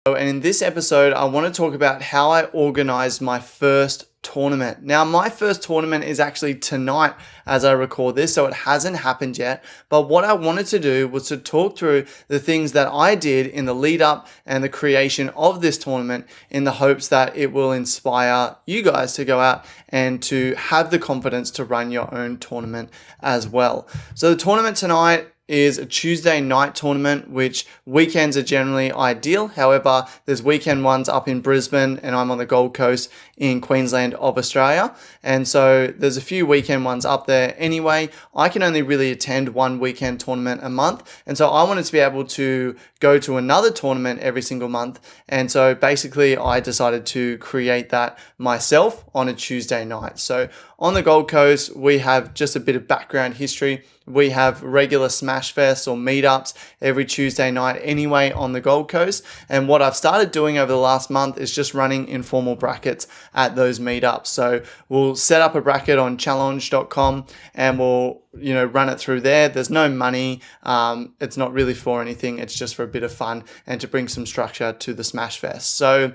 And in this episode, I want to talk about how I organized my first tournament. Now, my first tournament is actually tonight as I record this, so it hasn't happened yet. But what I wanted to do was to talk through the things that I did in the lead up and the creation of this tournament in the hopes that it will inspire you guys to go out and to have the confidence to run your own tournament as well. So the tournament tonight is a Tuesday night tournament, which weekends are generally ideal. However, there's weekend ones up in Brisbane and I'm on the Gold Coast in Queensland of Australia. And so there's a few weekend ones up there anyway. I can only really attend one weekend tournament a month. And so I wanted to be able to go to another tournament every single month. And so basically I decided to create that myself on a Tuesday night. So on the Gold Coast, we have just a bit of background history. We have regular Smash Fests or meetups every Tuesday night anyway on the Gold Coast. And what I've started doing over the last month is just running informal brackets at those meetups. So we'll set up a bracket on challenge.com and we'll run it through there. There's no money. It's not really for anything. It's just for a bit of fun and to bring some structure to the Smash Fest. So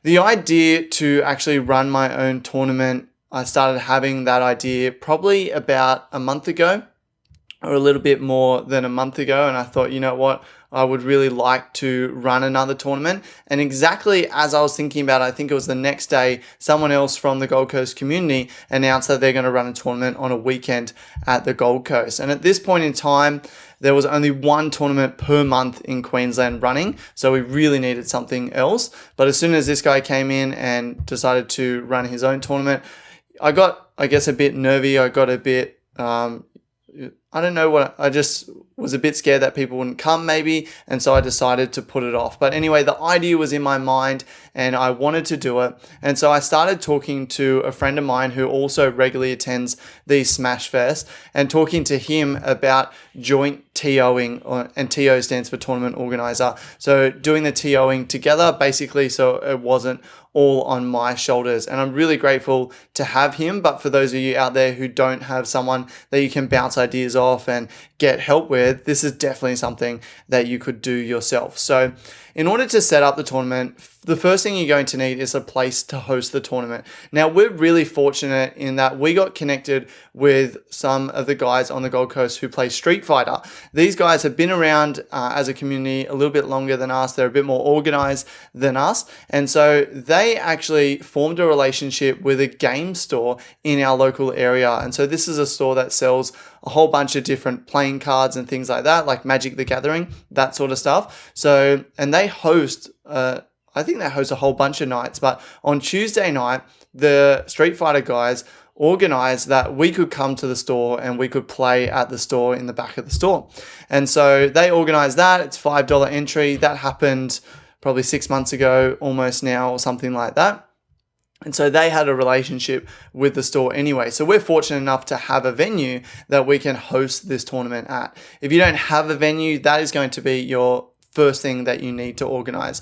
the idea to actually run my own tournament, I started having that idea probably about a month ago, or a little bit more than a month ago. And I thought, you know what, I would really like to run another tournament. And exactly as I was thinking about it, I think it was the next day, someone else from the Gold Coast community announced that they're going to run a tournament on a weekend at the Gold Coast. And at this point in time, there was only one tournament per month in Queensland running. So we really needed something else. But as soon as this guy came in and decided to run his own tournament, I got, a bit nervy. I got a bit, I just was a bit scared that people wouldn't come maybe. And so I decided to put it off. But anyway, the idea was in my mind and I wanted to do it. And so I started talking to a friend of mine who also regularly attends these Smash Fests and talking to him about joint TOing, and TO stands for Tournament Organizer. So doing the TOing together basically so it wasn't all on my shoulders. And I'm really grateful to have him. But for those of you out there who don't have someone that you can bounce ideas off and get help with, this is definitely something that you could do yourself. So in order to set up the tournament, the first thing you're going to need is a place to host the tournament. Now, we're really fortunate in that we got connected with some of the guys on the Gold Coast who play Street Fighter. These guys have been around as a community a little bit longer than us. They're a bit more organized than us. And so they actually formed a relationship with a game store in our local area. And so this is a store that sells a whole bunch of different playing cards and things like that, like Magic the Gathering, that sort of stuff. So, and they host, I think they host a whole bunch of nights, but on Tuesday night, the Street Fighter guys organized that we could come to the store and we could play at the store in the back of the store. And so they organized that. It's $5 entry. That happened probably 6 months ago, almost now, or something like that. And so they had a relationship with the store anyway. So we're fortunate enough to have a venue that we can host this tournament at. If you don't have a venue, that is going to be your first thing that you need to organize.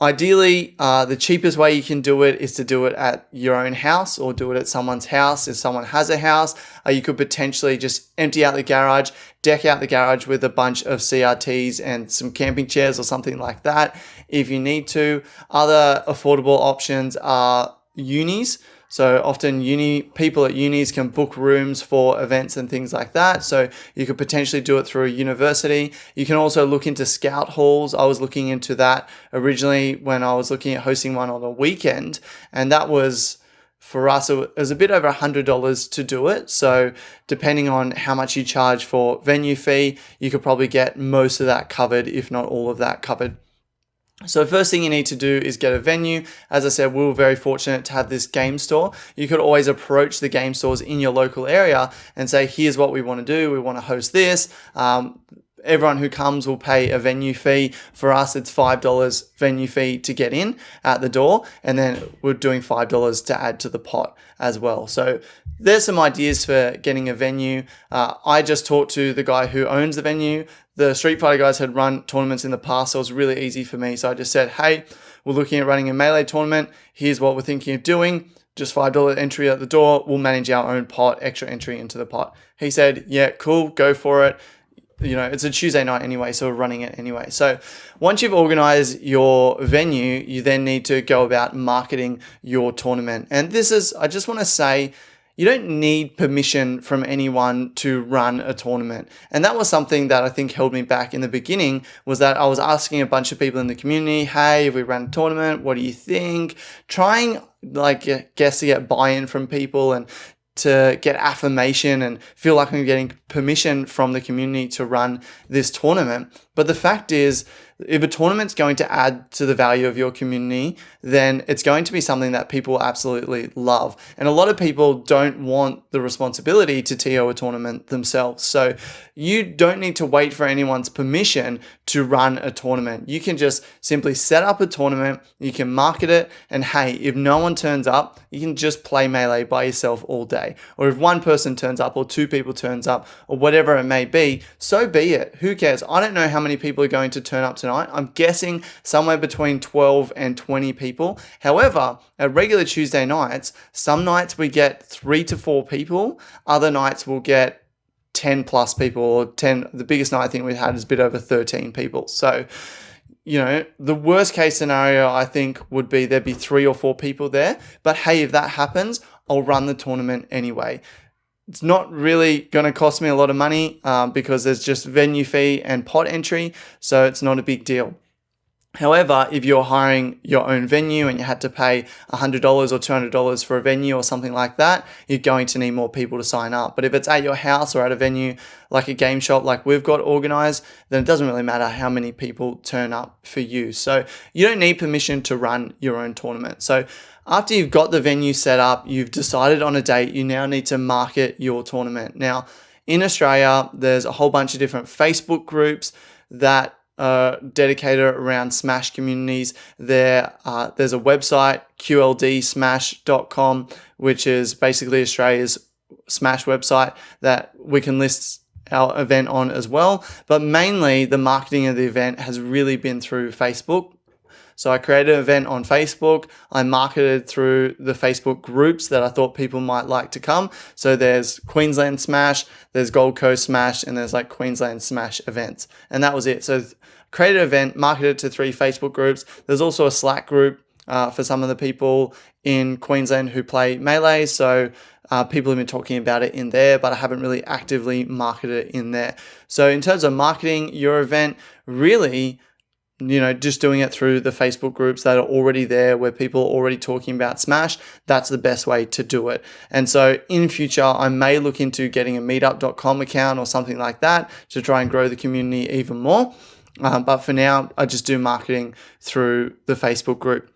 Ideally, the cheapest way you can do it is to do it at your own house or do it at someone's house. If someone has a house, you could potentially just empty out the garage, deck out the garage with a bunch of CRTs and some camping chairs or something like that if you need to. Other affordable options are unis. So often people at unis can book rooms for events and things like that. So you could potentially do it through a university. You can also look into scout halls. I was looking into that originally when I was looking at hosting one on a weekend. And that was, for us, it was a bit over $100 to do it. So depending on how much you charge for venue fee, you could probably get most of that covered, if not all of that covered. So the first thing you need to do is get a venue. As I said, we were very fortunate to have this game store. You could always approach the game stores in your local area and say, here's what we want to do. We want to host this. Everyone who comes will pay a venue fee. For us, it's $5 venue fee to get in at the door. And then we're doing $5 to add to the pot as well. So there's some ideas for getting a venue. I just talked to the guy who owns the venue. The Street Fighter guys had run tournaments in the past, so it was really easy for me. So I just said, hey, we're looking at running a Melee tournament. Here's what we're thinking of doing. Just $5 entry at the door. We'll manage our own pot, extra entry into the pot. He said, yeah, cool, go for it. it's a Tuesday night anyway, so we're running it anyway. So once you've organized your venue, you then need to go about marketing your tournament. And I just want to say, you don't need permission from anyone to run a tournament. And that was something that I think held me back in the beginning, was that I was asking a bunch of people in the community, hey, if we ran a tournament, what do you think? Trying, to get buy-in from people and to get affirmation and feel like I'm getting permission from the community to run this tournament. But the fact is, if a tournament's going to add to the value of your community, then it's going to be something that people absolutely love. And a lot of people don't want the responsibility to TO a tournament themselves. So you don't need to wait for anyone's permission to run a tournament. You can just simply set up a tournament, you can market it, and hey, if no one turns up, you can just play Melee by yourself all day. Or if one person turns up or two people turns up or whatever it may be, so be it. Who cares? I don't know how many people are going to turn up tonight. I'm guessing somewhere between 12 and 20 people. However, at regular Tuesday nights, some nights we get 3 to 4 people. Other nights we'll get 10 plus people, or 10. The biggest night I think we've had is a bit over 13 people. So, the worst case scenario I think would be there'd be 3 or 4 people there. But hey, if that happens, I'll run the tournament anyway. It's not really going to cost me a lot of money because there's just venue fee and pot entry, so it's not a big deal. However, if you're hiring your own venue and you had to pay $100 or $200 for a venue or something like that, you're going to need more people to sign up. But if it's at your house or at a venue like a game shop like we've got Organise, then it doesn't really matter how many people turn up for you. So you don't need permission to run your own tournament. So after you've got the venue set up, you've decided on a date, you now need to market your tournament. Now, in Australia, there's a whole bunch of different Facebook groups that dedicated around Smash communities. There's a website, qldsmash.com, which is basically Australia's Smash website that we can list our event on as well. But mainly the marketing of the event has really been through Facebook. So I created an event on Facebook. I marketed through the Facebook groups that I thought people might like to come. So there's Queensland Smash, there's Gold Coast Smash, and there's Queensland Smash events. And that was it. So created an event, marketed to 3 Facebook groups. There's also a Slack group for some of the people in Queensland who play Melee. So people have been talking about it in there, but I haven't really actively marketed it in there. So in terms of marketing your event, really, just doing it through the Facebook groups that are already there where people are already talking about Smash, that's the best way to do it. And so in future, I may look into getting a meetup.com account or something like that to try and grow the community even more. But for now, I just do marketing through the Facebook group.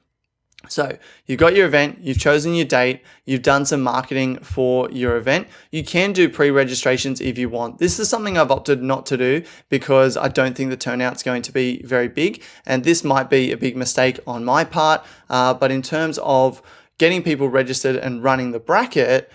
So you've got your event, you've chosen your date, you've done some marketing for your event. You can do pre-registrations if you want. This is something I've opted not to do because I don't think the turnout's going to be very big. And this might be a big mistake on my part. But in terms of getting people registered and running the bracket,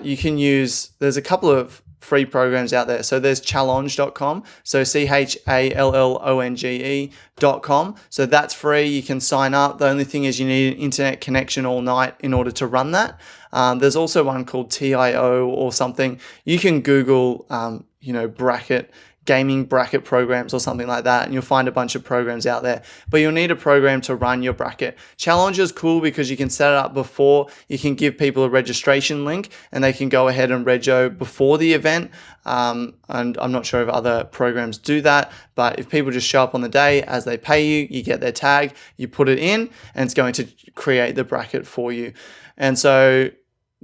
you can there's a couple of free programs out there. So there's challonge.com. So challonge.com. So that's free. You can sign up. The only thing is you need an internet connection all night in order to run that. There's also one called TIO or something. You can Google, gaming bracket programs or something like that, and you'll find a bunch of programs out there, but you'll need a program to run your bracket. Challenge is cool because you can set it up before. You can give people a registration link and they can go ahead and rego before the event. And I'm not sure if other programs do that, but if people just show up on the day as they pay you, you get their tag, you put it in, and it's going to create the bracket for you. And so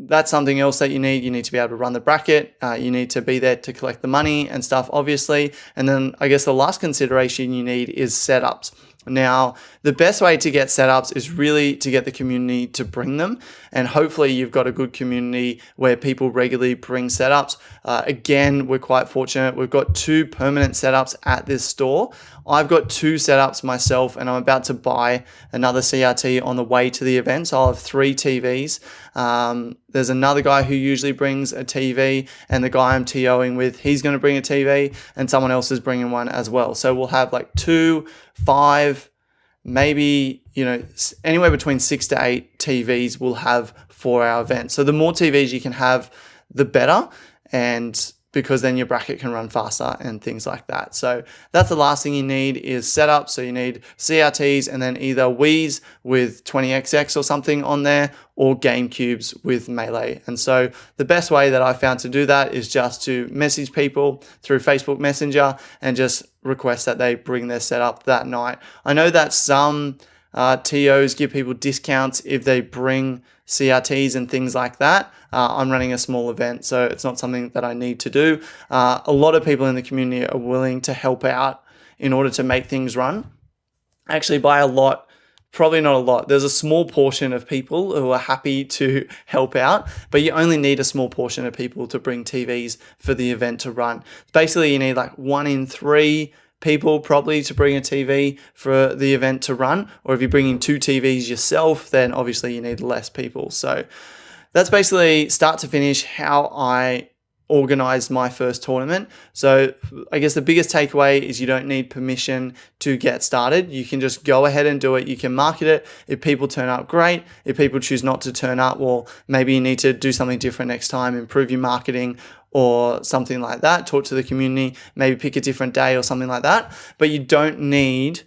that's something else that you need. You need to be able to run the bracket. You need to be there to collect the money and stuff, obviously. And then I guess the last consideration you need is setups. Now, the best way to get setups is really to get the community to bring them. And hopefully you've got a good community where people regularly bring setups. Again, we're quite fortunate. We've got 2 permanent setups at this store. I've got 2 setups myself, and I'm about to buy another CRT on the way to the event. So I'll have 3 TVs. There's another guy who usually brings a TV, and the guy I'm TOing with, he's going to bring a TV, and someone else is bringing one as well. So we'll have 2, 5, maybe, anywhere between 6 to 8 TVs we'll have for our event. So the more TVs you can have, the better. And because then your bracket can run faster and things like that. So that's the last thing you need is setup. So you need CRTs and then either Wii's with 20XX or something on there, or GameCubes with Melee. And so the best way that I found to do that is just to message people through Facebook Messenger and just request that they bring their setup that night. I know that some TOs give people discounts if they bring CRTs and things like that. I'm running a small event, so it's not something that I need to do. A lot of people in the community are willing to help out in order to make things run. Actually, by a lot, probably not a lot. There's a small portion of people who are happy to help out, but you only need a small portion of people to bring TVs for the event to run. Basically, you need like 1 in 3 people probably to bring a TV for the event to run. Or if you're bringing 2 TVs yourself, then obviously you need less people. So that's basically start to finish how I organized my first tournament. So I guess the biggest takeaway is you don't need permission to get started. You can just go ahead and do it. You can market it. If people turn up, great. If people choose not to turn up, well, maybe you need to do something different next time, improve your marketing or something like that. Talk to the community, maybe pick a different day or something like that. But you don't need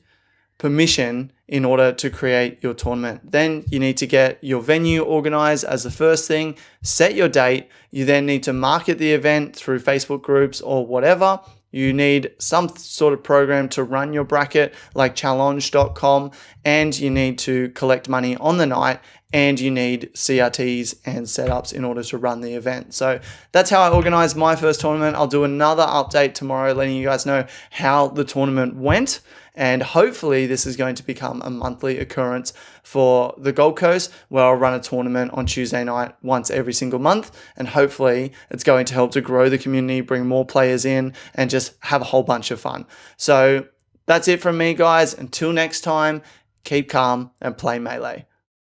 permission in order to create your tournament. Then you need to get your venue organized as the first thing, set your date. You then need to market the event through Facebook groups or whatever. You need some sort of program to run your bracket like challenge.com, and you need to collect money on the night, and you need CRTs and setups in order to run the event. So that's how I organized my first tournament. I'll do another update tomorrow letting you guys know how the tournament went. And hopefully this is going to become a monthly occurrence for the Gold Coast, where I'll run a tournament on Tuesday night once every single month. And hopefully it's going to help to grow the community, bring more players in, and just have a whole bunch of fun. So that's it from me, guys. Until next time, keep calm and play Melee.